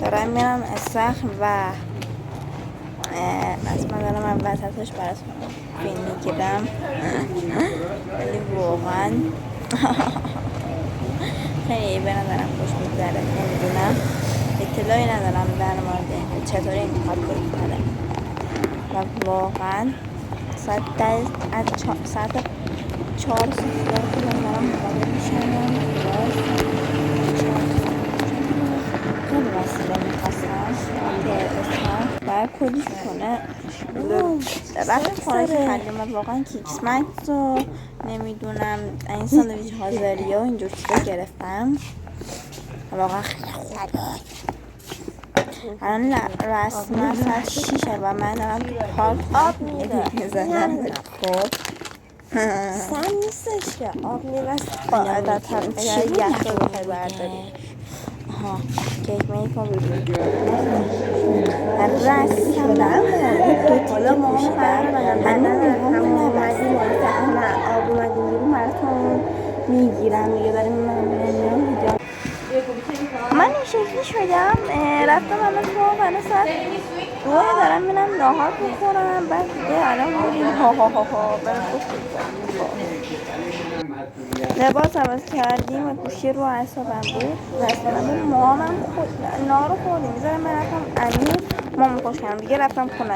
دارم میرم استخر و اصلا دارم من وسطش براتون فیلم میگیرم ولی واقعا خیلی به نظرم خوش میگذره. نمیدونم، اطلاعی ندارم در مورد اینکه چطوری میخواد بگذره و واقعا ساعت 4 خودم دارم مقابل میشنم خیلی وسیله میخواستم باید کلیش کنه رفت خوراکی خریدم و واقعا کیکس مکس و نمیدونم این ساندویچ هازاری ها و اینجور چیزا گرفتم واقعا خیلی خوب بود. الان رسما ساعت 6 و من دارم تو پارک آب میزنم. خب سم نیستش که آب میرسه. قاعدتا اگر یخ رو بخوای برداری کیک میکن بیرون من رسما دو تیکه پوشیدم هنوز نگاهمون نبستیم آب اومدیم بیرون براتون میگیرم دیگه داریم میگم من این شکلی شدم رفتم الان تو ساعت 2 دارم میرم ناهار بخورم بعد دیگه الان بودیم برم لباس عوض کردیم و گوشی رو اعصابم بود رفتم مامم نهار رو خوردیم میذارم من رفتم امیر مامو خوش کردم دیگه رفتم خونه.